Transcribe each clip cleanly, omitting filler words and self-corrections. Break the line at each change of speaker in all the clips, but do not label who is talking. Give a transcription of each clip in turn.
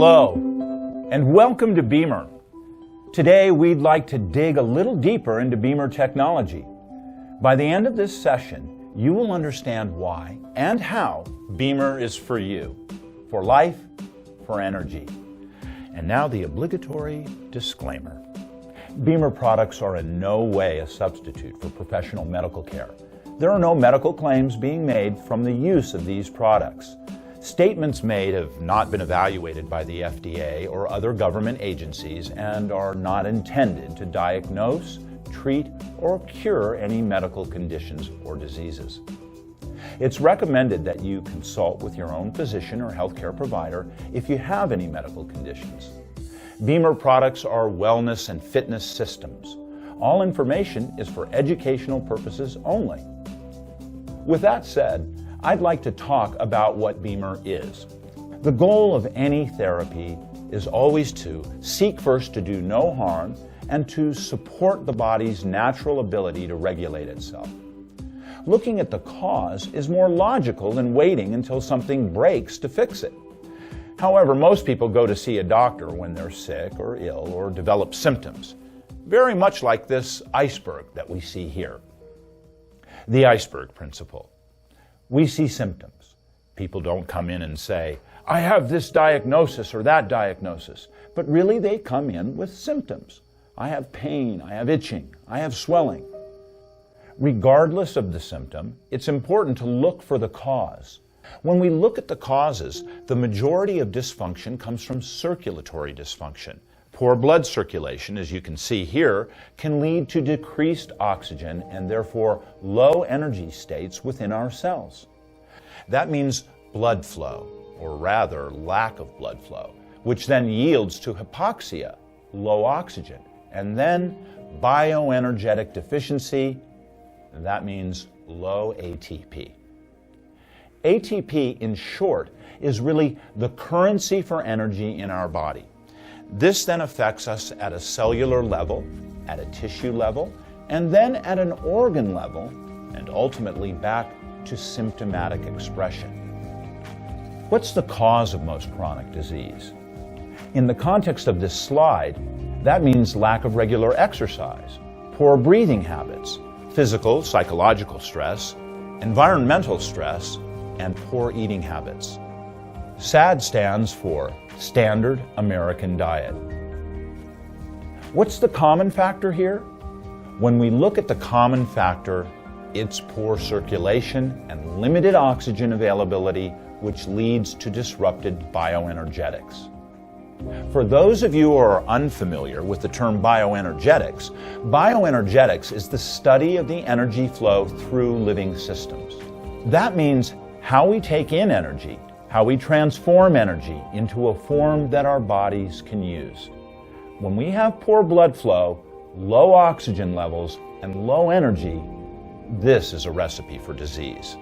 Hello, and welcome to BEMER. Today, we'd like to dig a little deeper into BEMER technology. By the end of this session, you will understand why and how BEMER is for you, for life, for energy. And now the obligatory disclaimer. BEMER products are in no way a substitute for professional medical care. There are no medical claims being made from the use of these products. Statements made have not been evaluated by the FDA or other government agencies and are not intended to diagnose, treat, or cure any medical conditions or diseases. It's recommended that you consult with your own physician or healthcare provider if you have any medical conditions. BEMER products are wellness and fitness systems. All information is for educational purposes only. With that said, I'd like to talk about what BEMER is. The goal of any therapy is always to seek first to do no harm and to support the body's natural ability to regulate itself. Looking at the cause is more logical than waiting until something breaks to fix it. However, most people go to see a doctor when they're sick or ill or develop symptoms, very much like this iceberg that we see here. The iceberg principle. We see symptoms. People don't come in and say, I have this diagnosis or that diagnosis, but really they come in with symptoms. I have pain, I have itching, I have swelling. Regardless of the symptom, it's important to look for the cause. When we look at the causes, the majority of dysfunction comes from circulatory dysfunction. Poor blood circulation, as you can see here, can lead to decreased oxygen and therefore low energy states within our cells. That means blood flow, or rather lack of blood flow, which then yields to hypoxia, low oxygen, and then bioenergetic deficiency, and that means low ATP. ATP, in short, is really the currency for energy in our body. This then affects us at a cellular level, at a tissue level, and then at an organ level, and ultimately back to symptomatic expression. What's the cause of most chronic disease? In the context of this slide, that means lack of regular exercise, poor breathing habits, physical, psychological stress, environmental stress, and poor eating habits. SAD stands for Standard American Diet. What's the common factor here? When we look at the common factor, it's poor circulation and limited oxygen availability, which leads to disrupted bioenergetics. For those of you who are unfamiliar with the term bioenergetics, bioenergetics is the study of the energy flow through living systems. That means how we take in energy, how we transform energy into a form that our bodies can use. When we have poor blood flow, low oxygen levels, and low energy, this is a recipe for disease.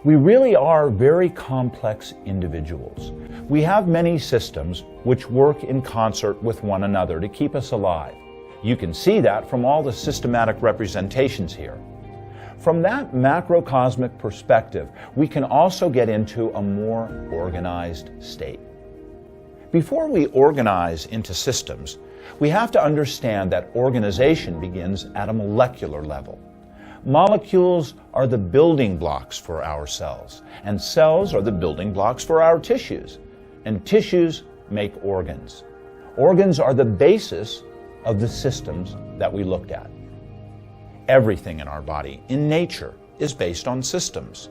We really are very complex individuals. We have many systems which work in concert with one another to keep us alive. You can see that from all the systematic representations here. From that macrocosmic perspective, we can also get into a more organized state. Before we organize into systems, we have to understand that organization begins at a molecular level. Molecules are the building blocks for our cells, and cells are the building blocks for our tissues, and tissues make organs. Organs are the basis of the systems that we looked at. Everything in our body, in nature, is based on systems.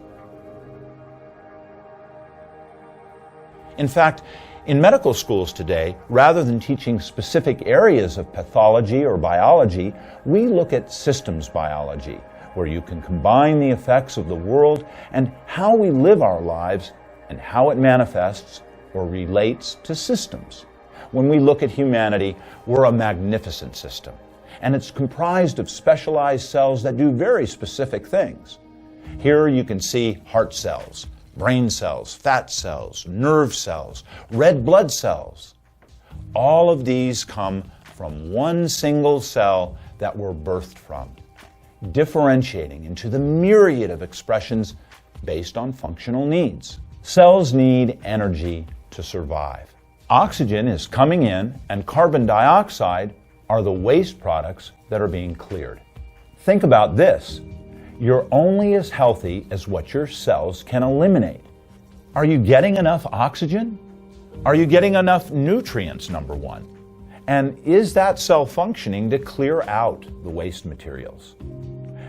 In fact, in medical schools today, rather than teaching specific areas of pathology or biology, we look at systems biology, where you can combine the effects of the world and how we live our lives and how it manifests or relates to systems. When we look at humanity, we're a magnificent system, and it's comprised of specialized cells that do very specific things. Here you can see heart cells, brain cells, fat cells, nerve cells, red blood cells. All of these come from one single cell that we're birthed from, differentiating into the myriad of expressions based on functional needs. Cells need energy to survive. Oxygen is coming in, and carbon dioxide are the waste products that are being cleared. Think about this. You're only as healthy as what your cells can eliminate. Are you getting enough oxygen? Are you getting enough nutrients, number one? And is that cell functioning to clear out the waste materials?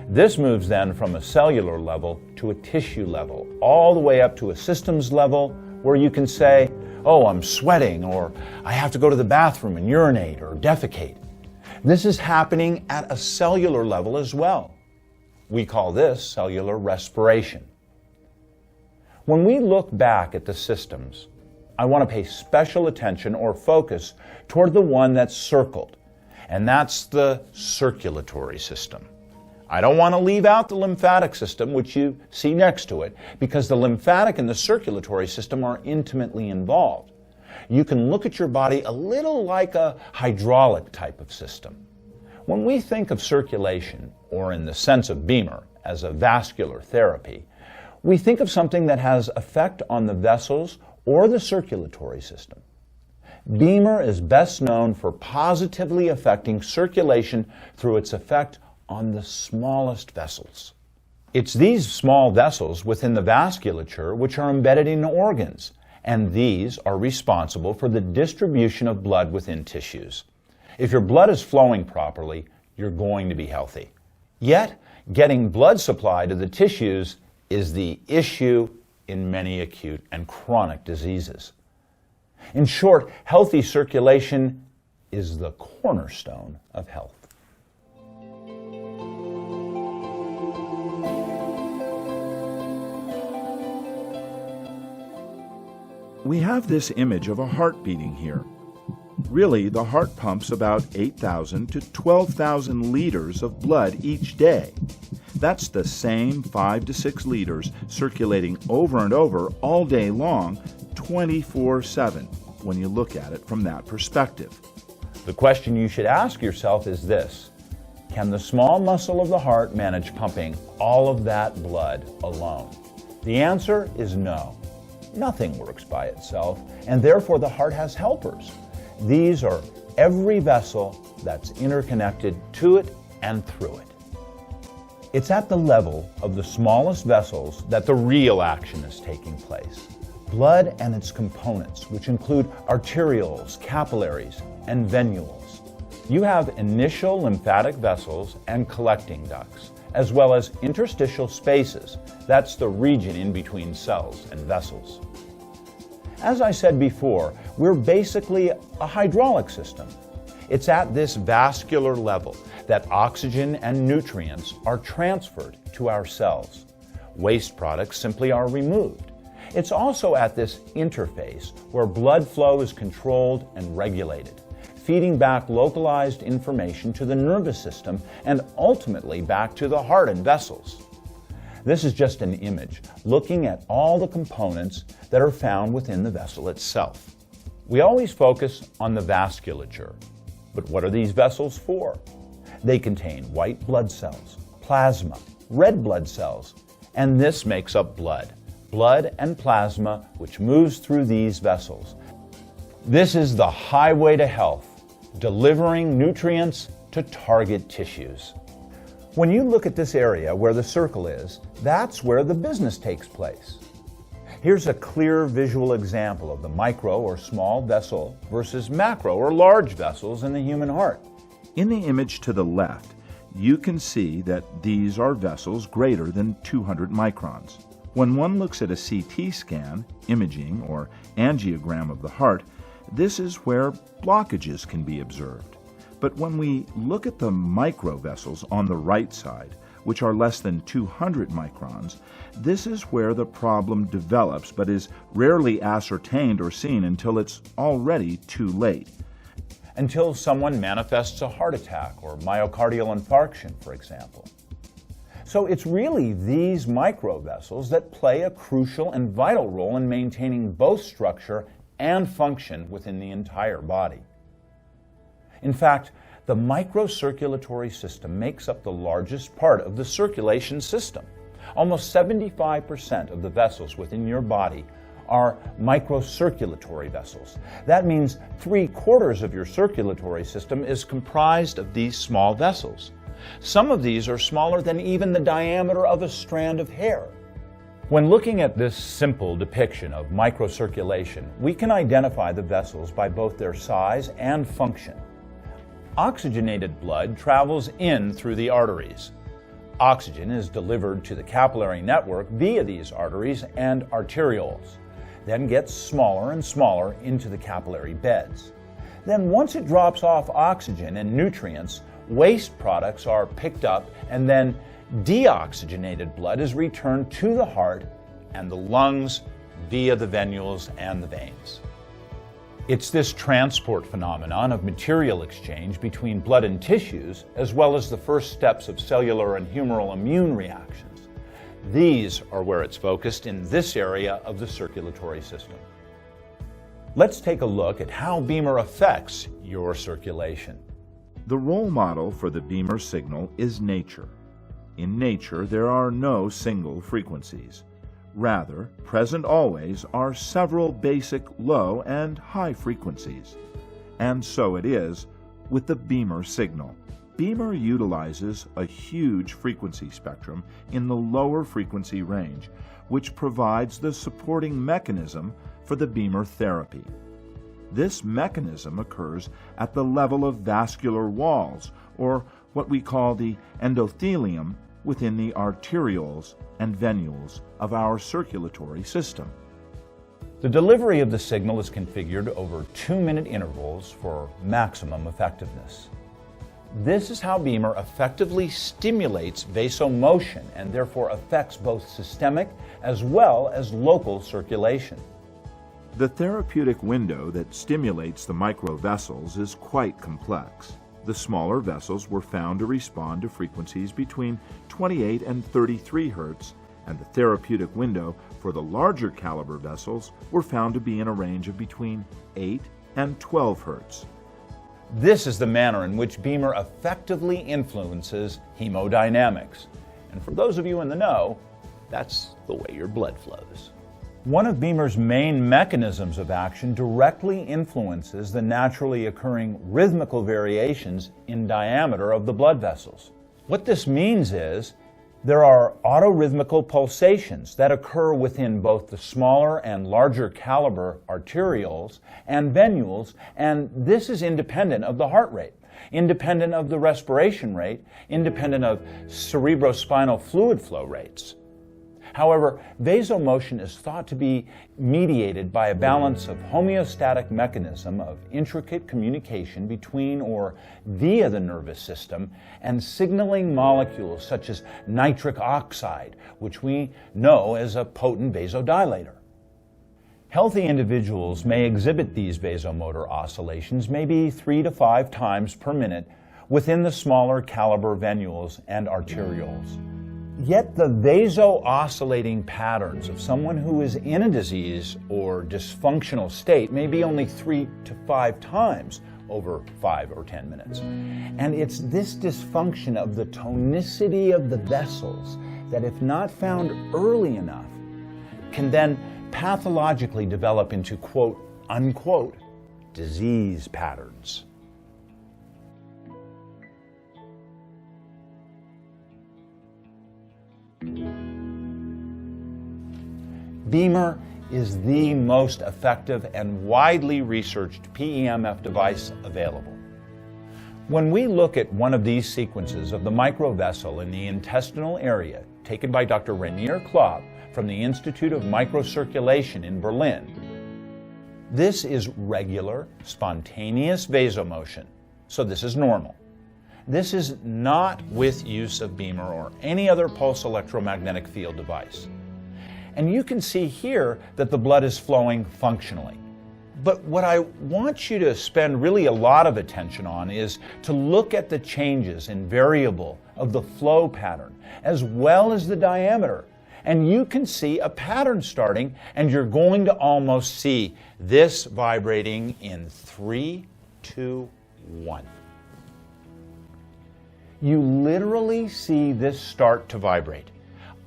This moves then from a cellular level to a tissue level, all the way up to a systems level where you can say, oh, I'm sweating, or I have to go to the bathroom and urinate or defecate. This is happening at a cellular level as well. We call this cellular respiration. When we look back at the systems, I want to pay special attention or focus toward the one that's circled, and that's the circulatory system. I don't want to leave out the lymphatic system, which you see next to it, because the lymphatic and the circulatory system are intimately involved. You can look at your body a little like a hydraulic type of system. When we think of circulation, or in the sense of BEMER, as a vascular therapy, we think of something that has effect on the vessels or the circulatory system. BEMER is best known for positively affecting circulation through its effect on the smallest vessels. It's these small vessels within the vasculature which are embedded in organs, and these are responsible for the distribution of blood within tissues. If your blood is flowing properly, you're going to be healthy. Yet, getting blood supply to the tissues is the issue in many acute and chronic diseases. In short, healthy circulation is the cornerstone of health.
We have this image of a heart beating here. Really, the heart pumps about 8,000 to 12,000 liters of blood each day. That's the same 5 to 6 liters circulating over and over all day long, 24/7, when you look at it from that perspective.
The question you should ask yourself is this: can the small muscle of the heart manage pumping all of that blood alone? The answer is no. Nothing works by itself, and therefore the heart has helpers. These are every vessel that's interconnected to it and through it. It's at the level of the smallest vessels that the real action is taking place. Blood and its components, which include arterioles, capillaries, and venules. You have initial lymphatic vessels and collecting ducts, as well as interstitial spaces. That's the region in between cells and vessels. As I said before, we're basically a hydraulic system. It's at this vascular level that oxygen and nutrients are transferred to our cells. Waste products simply are removed. It's also at this interface where blood flow is controlled and regulated, feeding back localized information to the nervous system and ultimately back to the heart and vessels. This is just an image looking at all the components that are found within the vessel itself. We always focus on the vasculature, but what are these vessels for? They contain white blood cells, plasma, red blood cells, and this makes up blood. Blood and plasma which moves through these vessels. This is the highway to health, delivering nutrients to target tissues. When you look at this area where the circle is, that's where the business takes place. Here's a clear visual example of the micro or small vessel versus macro or large vessels in the human heart.
In the image to the left, you can see that these are vessels greater than 200 microns. When one looks at a CT scan, imaging, or angiogram of the heart, this is where blockages can be observed. But when we look at the microvessels on the right side, which are less than 200 microns, this is where the problem develops but is rarely ascertained or seen until it's already too late.
Until someone manifests a heart attack or myocardial infarction, for example. So it's really these microvessels that play a crucial and vital role in maintaining both structure and function within the entire body. In fact, the microcirculatory system makes up the largest part of the circulation system. Almost 75% of the vessels within your body are microcirculatory vessels. That means 3/4 of your circulatory system is comprised of these small vessels. Some of these are smaller than even the diameter of a strand of hair. When looking at this simple depiction of microcirculation, we can identify the vessels by both their size and function. Oxygenated blood travels in through the arteries. Oxygen is delivered to the capillary network via these arteries and arterioles, then gets smaller and smaller into the capillary beds. Then once it drops off oxygen and nutrients, waste products are picked up, and then deoxygenated blood is returned to the heart and the lungs via the venules and the veins. It's this transport phenomenon of material exchange between blood and tissues, as well as the first steps of cellular and humoral immune reactions. These are where it's focused in this area of the circulatory system. Let's take a look at how BEMER affects your circulation.
The role model for the BEMER signal is nature. In nature, there are no single frequencies. Rather, present always are several basic low and high frequencies. And so it is with the BEMER signal. BEMER utilizes a huge frequency spectrum in the lower frequency range, which provides the supporting mechanism for the BEMER therapy. This mechanism occurs at the level of vascular walls, or what we call the endothelium, within the arterioles and venules of our circulatory system.
The delivery of the signal is configured over 2-minute intervals for maximum effectiveness. This is how BEMER effectively stimulates vasomotion and therefore affects both systemic as well as local circulation.
The therapeutic window that stimulates the microvessels is quite complex. The smaller vessels were found to respond to frequencies between 28 and 33 Hz, and the therapeutic window for the larger caliber vessels were found to be in a range of between 8 and 12 Hz.
This is the manner in which BEMER effectively influences hemodynamics. And for those of you in the know, that's the way your blood flows. One of BEMER's main mechanisms of action directly influences the naturally occurring rhythmical variations in diameter of the blood vessels. What this means is there are autorhythmical pulsations that occur within both the smaller and larger caliber arterioles and venules, and this is independent of the heart rate, independent of the respiration rate, independent of cerebrospinal fluid flow rates. However, vasomotion is thought to be mediated by a balance of homeostatic mechanism of intricate communication between or via the nervous system and signaling molecules such as nitric oxide, which we know as a potent vasodilator. Healthy individuals may exhibit these vasomotor oscillations maybe 3 to 5 times per minute within the smaller caliber venules and arterioles. Yet the vaso-oscillating patterns of someone who is in a disease or dysfunctional state may be only 3 to 5 times over 5 or 10 minutes. And it's this dysfunction of the tonicity of the vessels that, if not found early enough, can then pathologically develop into quote, unquote, disease patterns. BEMER is the most effective and widely researched PEMF device available. When we look at one of these sequences of the microvessel in the intestinal area taken by Dr. Rainier Klopp from the Institute of Microcirculation in Berlin, this is regular, spontaneous vasomotion, so this is normal. This is not with use of BEMER or any other pulse electromagnetic field device. And you can see here that the blood is flowing functionally. But what I want you to spend really a lot of attention on is to look at the changes in variable of the flow pattern as well as the diameter. And you can see a pattern starting, and you're going to almost see this vibrating in 3, 2, 1. You literally see this start to vibrate.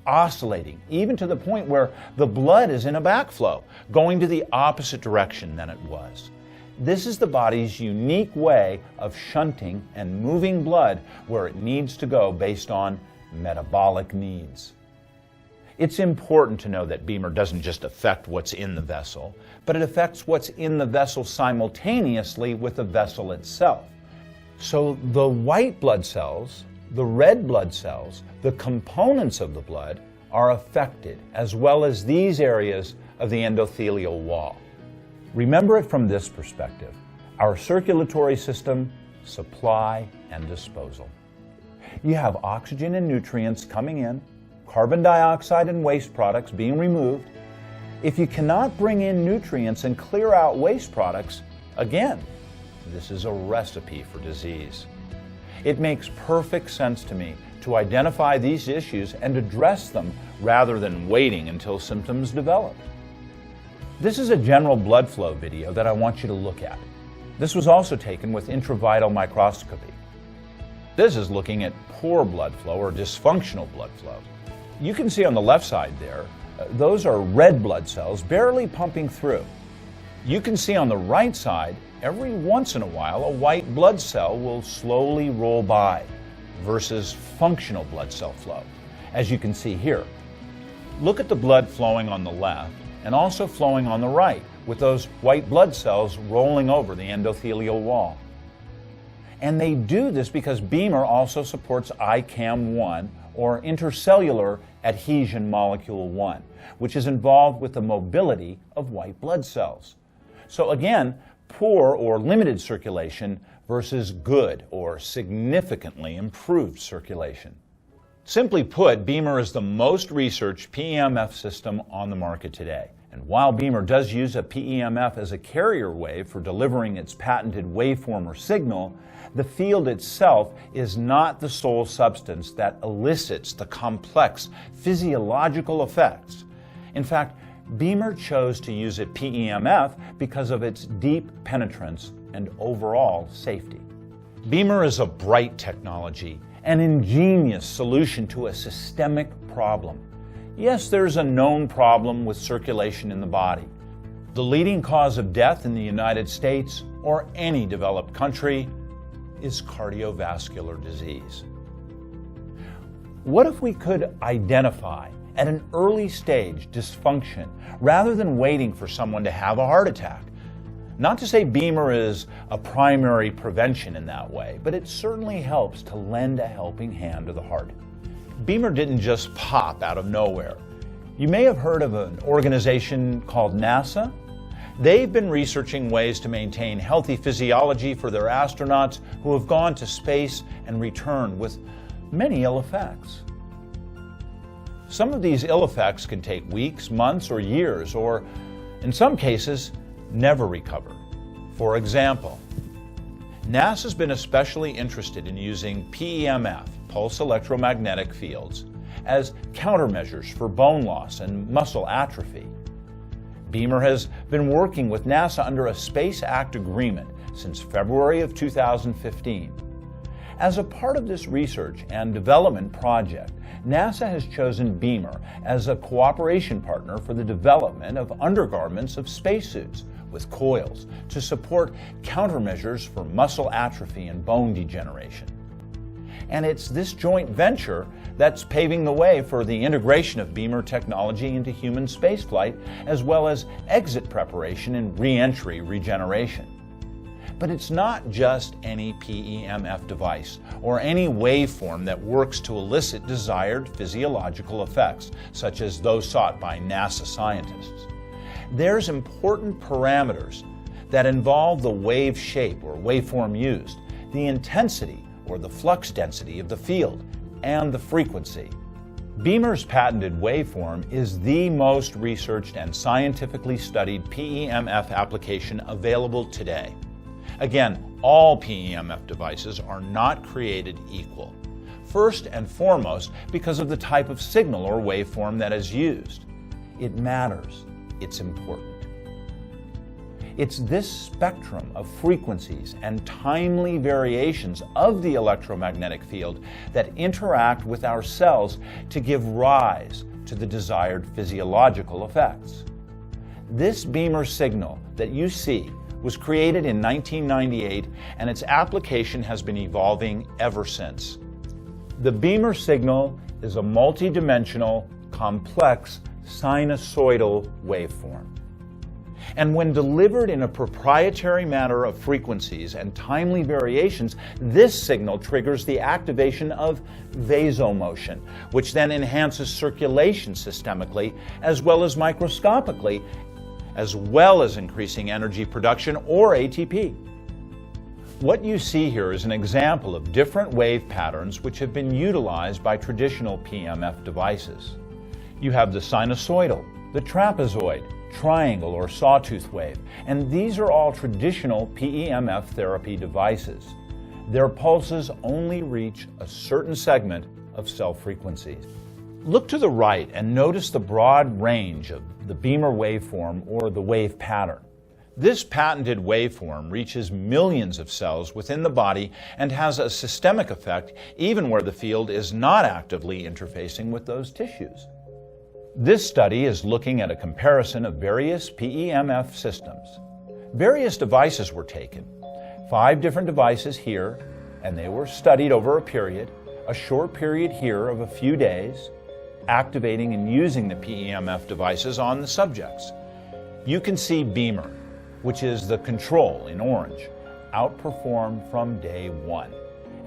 oscillating, even to the point where the blood is in a backflow, going to the opposite direction than it was. This is the body's unique way of shunting and moving blood where it needs to go based on metabolic needs. It's important to know that BEMER doesn't just affect what's in the vessel, but it affects what's in the vessel simultaneously with the vessel itself. So the white blood cells, the red blood cells, the components of the blood are affected, as well as these areas of the endothelial wall. Remember it from this perspective: our circulatory system, supply, and disposal. You have oxygen and nutrients coming in, carbon dioxide and waste products being removed. If you cannot bring in nutrients and clear out waste products, again, this is a recipe for disease. It makes perfect sense to me to identify these issues and address them rather than waiting until symptoms develop. This is a general blood flow video that I want you to look at. This was also taken with intravital microscopy. This is looking at poor blood flow or dysfunctional blood flow. You can see on the left side there, those are red blood cells barely pumping through. You can see on the right side, every once in a while, a white blood cell will slowly roll by versus functional blood cell flow, as you can see here. Look at the blood flowing on the left and also flowing on the right, with those white blood cells rolling over the endothelial wall. And they do this because BEMER also supports ICAM1, or intercellular adhesion molecule 1, which is involved with the mobility of white blood cells. So again, poor or limited circulation versus good or significantly improved circulation. Simply put, BEMER is the most researched PEMF system on the market today. And while BEMER does use a PEMF as a carrier wave for delivering its patented waveform or signal, the field itself is not the sole substance that elicits the complex physiological effects. In fact, BEMER chose to use a PEMF because of its deep penetrance and overall safety. BEMER is a bright technology, an ingenious solution to a systemic problem. Yes, there's a known problem with circulation in the body. The leading cause of death in the United States or any developed country is cardiovascular disease. What if we could identify at an early stage dysfunction rather than waiting for someone to have a heart attack? Not to say BEMER is a primary prevention in that way, but it certainly helps to lend a helping hand to the heart. BEMER didn't just pop out of nowhere. You may have heard of an organization called NASA. They've been researching ways to maintain healthy physiology for their astronauts who have gone to space and returned with many ill effects. Some of these ill effects can take weeks, months, or years, or in some cases, never recover. For example, NASA's been especially interested in using PEMF, pulse electromagnetic fields, as countermeasures for bone loss and muscle atrophy. BEMER has been working with NASA under a Space Act agreement since February of 2015. As a part of this research and development project, NASA has chosen BEMER as a cooperation partner for the development of undergarments of spacesuits with coils to support countermeasures for muscle atrophy and bone degeneration. And it's this joint venture that's paving the way for the integration of BEMER technology into human spaceflight, as well as exit preparation and re-entry regeneration. But it's not just any PEMF device or any waveform that works to elicit desired physiological effects, such as those sought by NASA scientists. There's important parameters that involve the wave shape or waveform used, the intensity or the flux density of the field, and the frequency. BEMER's patented waveform is the most researched and scientifically studied PEMF application available today. Again, all PEMF devices are not created equal. First and foremost, because of the type of signal or waveform that is used. It matters. It's important. It's this spectrum of frequencies and timely variations of the electromagnetic field that interact with our cells to give rise to the desired physiological effects. This BEMER signal that you see was created in 1998, and its application has been evolving ever since. The BEMER signal is a multidimensional, complex sinusoidal waveform. And when delivered in a proprietary manner of frequencies and timely variations, this signal triggers the activation of vasomotion, which then enhances circulation systemically as well as microscopically, as well as increasing energy production or ATP. What you see here is an example of different wave patterns which have been utilized by traditional PEMF devices. You have the sinusoidal, the trapezoid, triangle or sawtooth wave, and these are all traditional PEMF therapy devices. Their pulses only reach a certain segment of cell frequencies. Look to the right and notice the broad range of the BEMER waveform or the wave pattern. This patented waveform reaches millions of cells within the body and has a systemic effect even where the field is not actively interfacing with those tissues. This study is looking at a comparison of various PEMF systems. Various devices were taken, 5 different devices here, and they were studied over a short period here of a few days, activating and using the PEMF devices on the subjects. You can see BEMER, which is the control in orange, outperform from day 1.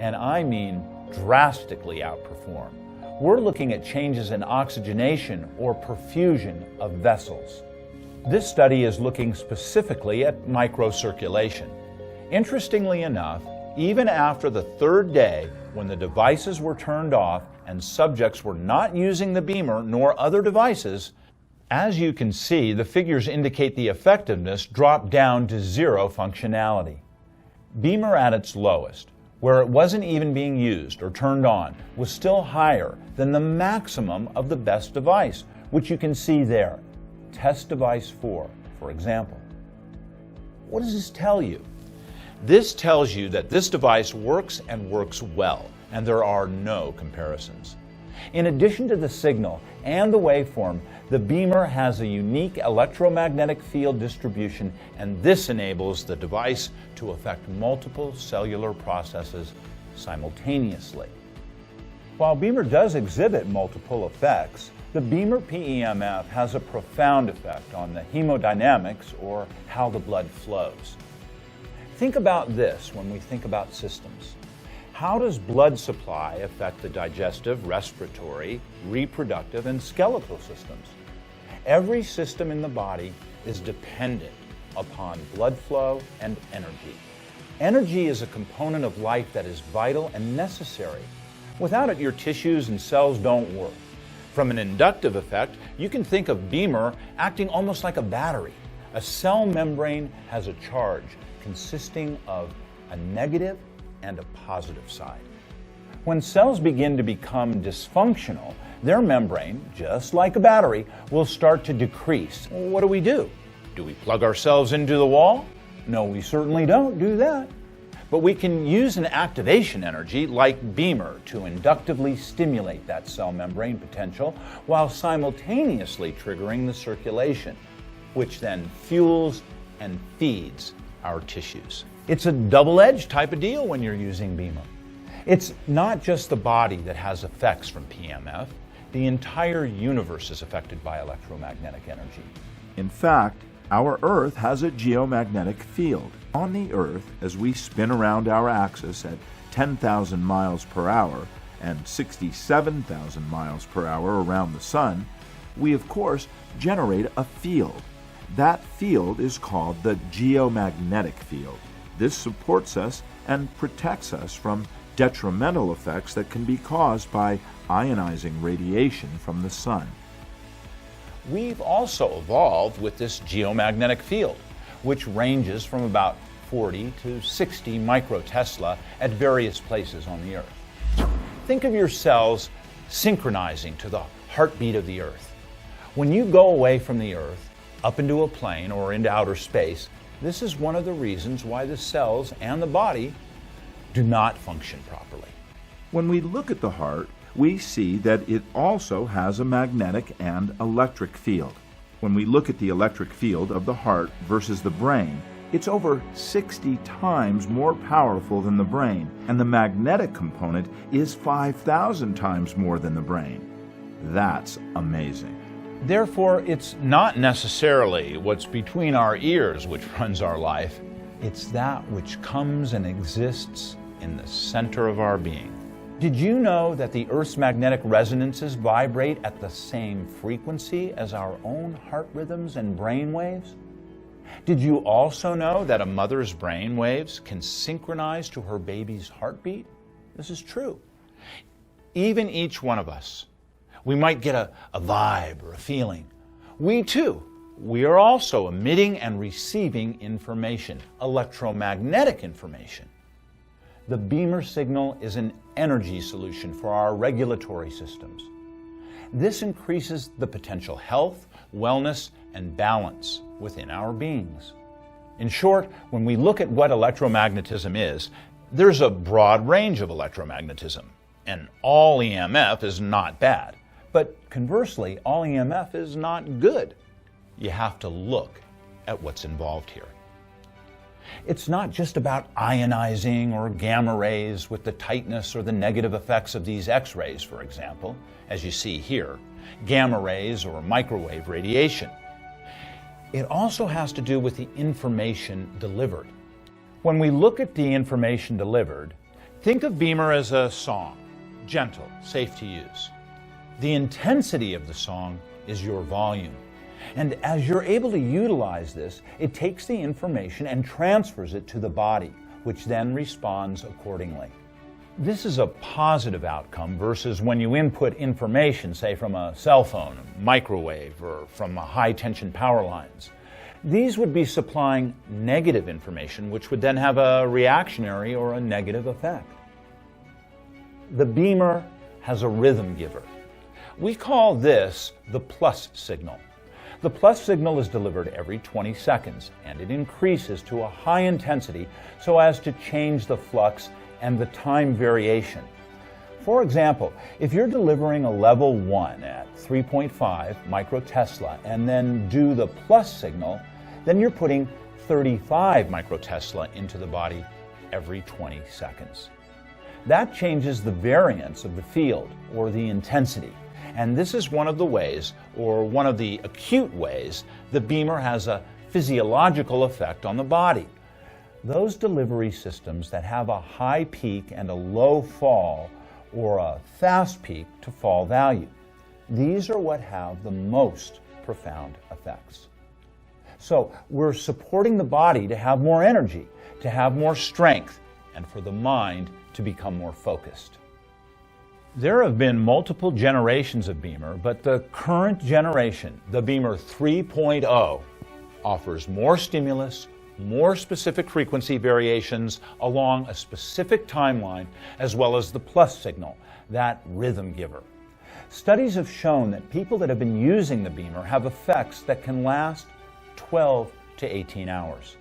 And I mean drastically outperform. We're looking at changes in oxygenation or perfusion of vessels. This study is looking specifically at microcirculation. Interestingly enough, even after the 3rd day, when the devices were turned off and subjects were not using the BEMER nor other devices, as you can see, the figures indicate the effectiveness dropped down to 0 functionality. BEMER at its lowest, where it wasn't even being used or turned on, was still higher than the maximum of the best device, which you can see there, test device 4, for example. What does this tell you? This tells you that this device works and works well, and there are no comparisons. In addition to the signal and the waveform, the BEMER has a unique electromagnetic field distribution, and this enables the device to affect multiple cellular processes simultaneously. While BEMER does exhibit multiple effects, the BEMER PEMF has a profound effect on the hemodynamics, or how the blood flows. Think about this when we think about systems. How does blood supply affect the digestive, respiratory, reproductive, and skeletal systems? Every system in the body is dependent upon blood flow and energy. Energy is a component of life that is vital and necessary. Without it, your tissues and cells don't work. From an inductive effect, you can think of BEMER acting almost like a battery. A cell membrane has a charge consisting of a negative and a positive side. When cells begin to become dysfunctional, their membrane, just like a battery, will start to decrease. Well, what do? Do we plug ourselves into the wall? No, we certainly don't do that. But we can use an activation energy like BEMER to inductively stimulate that cell membrane potential while simultaneously triggering the circulation, which then fuels and feeds our tissues. It's a double-edged type of deal when you're using BEMER. It's not just the body that has effects from PEMF. The entire universe is affected by electromagnetic energy.
In fact, our Earth has a geomagnetic field. On the Earth, as we spin around our axis at 10,000 miles per hour and 67,000 miles per hour around the Sun, we of course generate a field. That field is called the geomagnetic field. This supports us and protects us from detrimental effects that can be caused by ionizing radiation from the Sun.
We've also evolved with this geomagnetic field, which ranges from about 40 to 60 microtesla at various places on the Earth. Think of your cells synchronizing to the heartbeat of the Earth. When you go away from the Earth, up into a plane or into outer space, This is one of the reasons why the cells and the body do not function properly.
When we look at the heart, we see that it also has a magnetic and electric field. When we look at the electric field of the heart versus the brain, it's over 60 times more powerful than the brain, and the magnetic component is 5,000 times more than the brain. That's amazing.
Therefore, it's not necessarily what's between our ears which runs our life. It's that which comes and exists in the center of our being. Did you know that the Earth's magnetic resonances vibrate at the same frequency as our own heart rhythms and brain waves? Did you also know that a mother's brain waves can synchronize to her baby's heartbeat? This is true. Even each one of us, we might get a vibe or a feeling. We too, we are also emitting and receiving information, electromagnetic information. The BEMER signal is an energy solution for our regulatory systems. This increases the potential health, wellness, and balance within our beings. In short, when we look at what electromagnetism is, there's a broad range of electromagnetism, and all EMF is not bad. But conversely, all EMF is not good. You have to look at what's involved here. It's not just about ionizing or gamma rays with the tightness or the negative effects of these X-rays, for example, as you see here, gamma rays or microwave radiation. It also has to do with the information delivered. When we look at the information delivered, think of BEMER as a song, gentle, safe to use. The intensity of the song is your volume. And as you're able to utilize this, it takes the information and transfers it to the body, which then responds accordingly. This is a positive outcome versus when you input information, say from a cell phone, a microwave, or from high-tension power lines. These would be supplying negative information, which would then have a reactionary or a negative effect. The BEMER has a rhythm giver. We call this the plus signal. The plus signal is delivered every 20 seconds, and it increases to a high intensity so as to change the flux and the time variation. For example, if you're delivering a level 1 at 3.5 microtesla and then do the plus signal, then you're putting 35 microtesla into the body every 20 seconds. That changes the variance of the field or the intensity. And this is one of the ways, or one of the acute ways, the BEMER has a physiological effect on the body. Those delivery systems that have a high peak and a low fall, or a fast peak to fall value, these are what have the most profound effects. So we're supporting the body to have more energy, to have more strength, and for the mind to become more focused. There have been multiple generations of BEMER, but the current generation, the BEMER 3.0, offers more stimulus, more specific frequency variations along a specific timeline, as well as the plus signal, that rhythm giver. Studies have shown that people that have been using the BEMER have effects that can last 12 to 18 hours.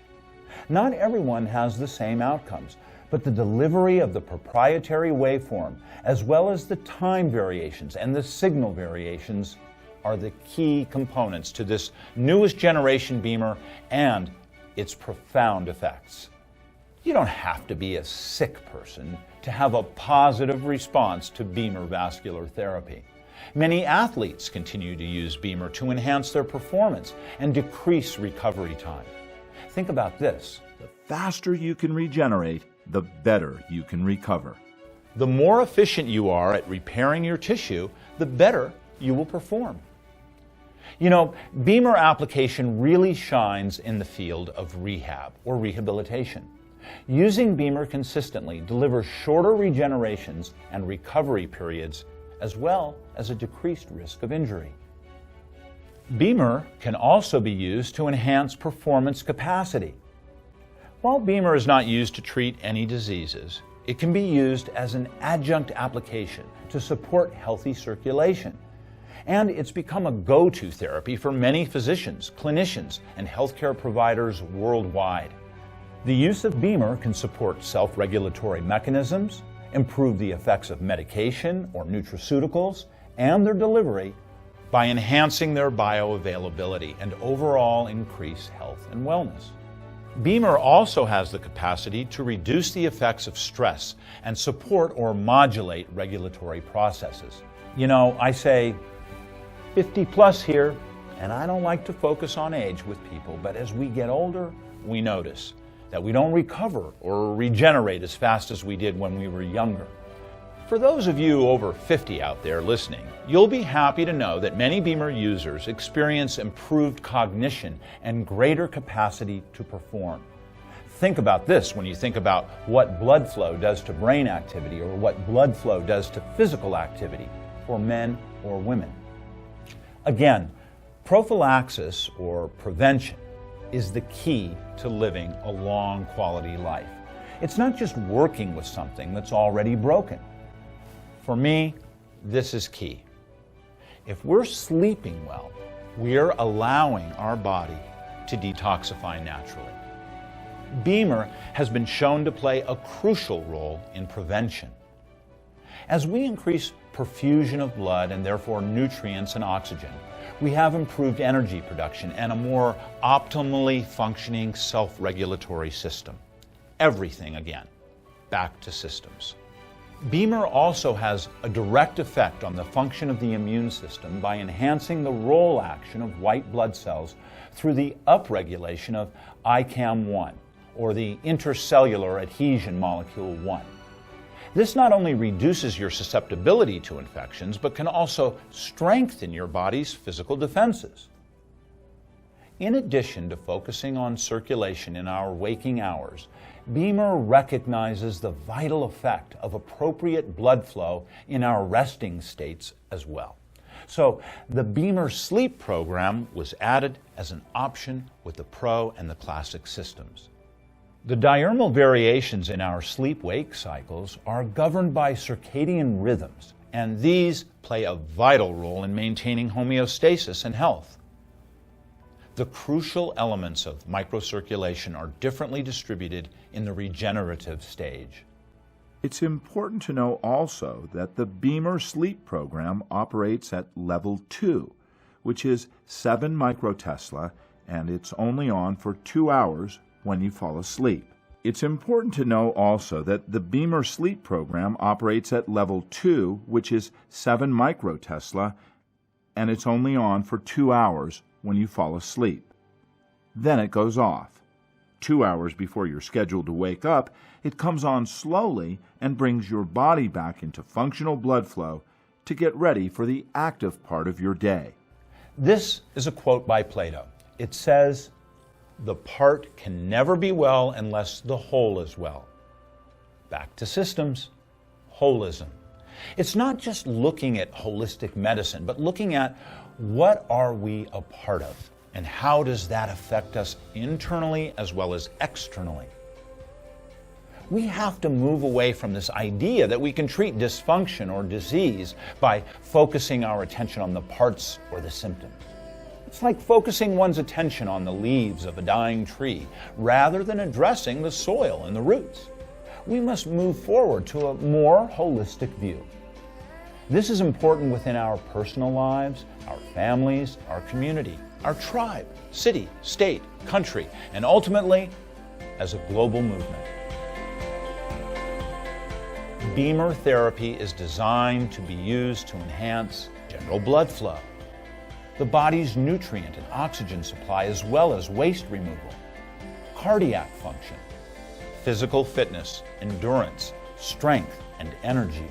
Not everyone has the same outcomes, but the delivery of the proprietary waveform, as well as the time variations and the signal variations, are the key components to this newest generation BEMER and its profound effects. You don't have to be a sick person to have a positive response to BEMER vascular therapy. Many athletes continue to use BEMER to enhance their performance and decrease recovery time. Think about this.
The faster you can regenerate, the better you can recover.
The more efficient you are at repairing your tissue, the better you will perform. You know, BEMER application really shines in the field of rehab or rehabilitation. Using BEMER consistently delivers shorter regenerations and recovery periods, as well as a decreased risk of injury. BEMER can also be used to enhance performance capacity. While BEMER is not used to treat any diseases, it can be used as an adjunct application to support healthy circulation. And it's become a go-to therapy for many physicians, clinicians, and healthcare providers worldwide. The use of BEMER can support self-regulatory mechanisms, improve the effects of medication or nutraceuticals, and their delivery by enhancing their bioavailability and overall increase health and wellness. BEMER also has the capacity to reduce the effects of stress and support or modulate regulatory processes. You know, I say 50 plus here, and I don't like to focus on age with people, but as we get older, we notice that we don't recover or regenerate as fast as we did when we were younger. For those of you over 50 out there listening, you'll be happy to know that many BEMER users experience improved cognition and greater capacity to perform. Think about this when you think about what blood flow does to brain activity or what blood flow does to physical activity for men or women. Again, prophylaxis or prevention is the key to living a long quality life. It's not just working with something that's already broken. For me, this is key. If we're sleeping well, we're allowing our body to detoxify naturally. BEMER has been shown to play a crucial role in prevention. As we increase perfusion of blood and therefore nutrients and oxygen, we have improved energy production and a more optimally functioning self-regulatory system. Everything, again, back to systems. BEMER also has a direct effect on the function of the immune system by enhancing the role action of white blood cells through the upregulation of ICAM-1, or the intercellular adhesion molecule 1. This not only reduces your susceptibility to infections, but can also strengthen your body's physical defenses. In addition to focusing on circulation in our waking hours, BEMER recognizes the vital effect of appropriate blood flow in our resting states as well. So the BEMER sleep program was added as an option with the Pro and the Classic systems. The diurnal variations in our sleep-wake cycles are governed by circadian rhythms, and these play a vital role in maintaining homeostasis and health. The crucial elements of microcirculation are differently distributed in the regenerative stage.
It's important to know also that the BEMER sleep program operates at level 2, which is 7 microtesla, and it's only on for 2 hours when you fall asleep. It's important to know also that the BEMER sleep program operates at level 2, which is 7 microtesla, and it's only on for 2 hours when you fall asleep. Then it goes off. 2 hours before you're scheduled to wake up, it comes on slowly and brings your body back into functional blood flow to get ready for the active part of your day.
This is a quote by Plato. It says, "The part can never be well unless the whole is well." Back to systems, holism. It's not just looking at holistic medicine, but looking at what are we a part of and how does that affect us internally as well as externally. We have to move away from this idea that we can treat dysfunction or disease by focusing our attention on the parts or the symptoms. It's like focusing one's attention on the leaves of a dying tree rather than addressing the soil and the roots. We must move forward to a more holistic view. This is important within our personal lives, our families, our community, our tribe, city, state, country, and ultimately as a global movement. BEMER therapy is designed to be used to enhance general blood flow, the body's nutrient and oxygen supply, as well as waste removal, cardiac function, physical fitness, endurance, strength and energy,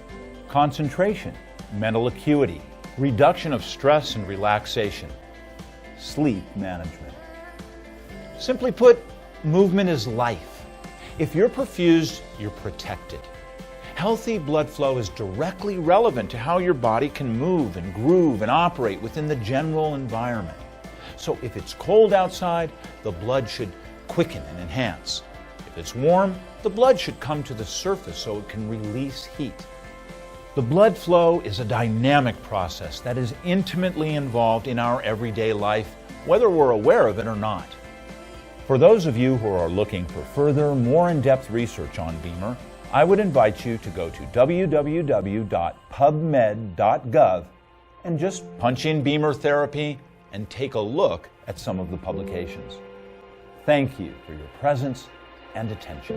concentration, mental acuity, reduction of stress and relaxation, sleep management. Simply put, movement is life. If you're perfused, you're protected. Healthy blood flow is directly relevant to how your body can move and groove and operate within the general environment. So if it's cold outside, the blood should quicken and enhance. If it's warm, the blood should come to the surface so it can release heat. The blood flow is a dynamic process that is intimately involved in our everyday life, whether we're aware of it or not. For those of you who are looking for further, more in-depth research on BEMER, I would invite you to go to www.pubmed.gov and just punch in BEMER therapy and take a look at some of the publications. Thank you for your presence and attention.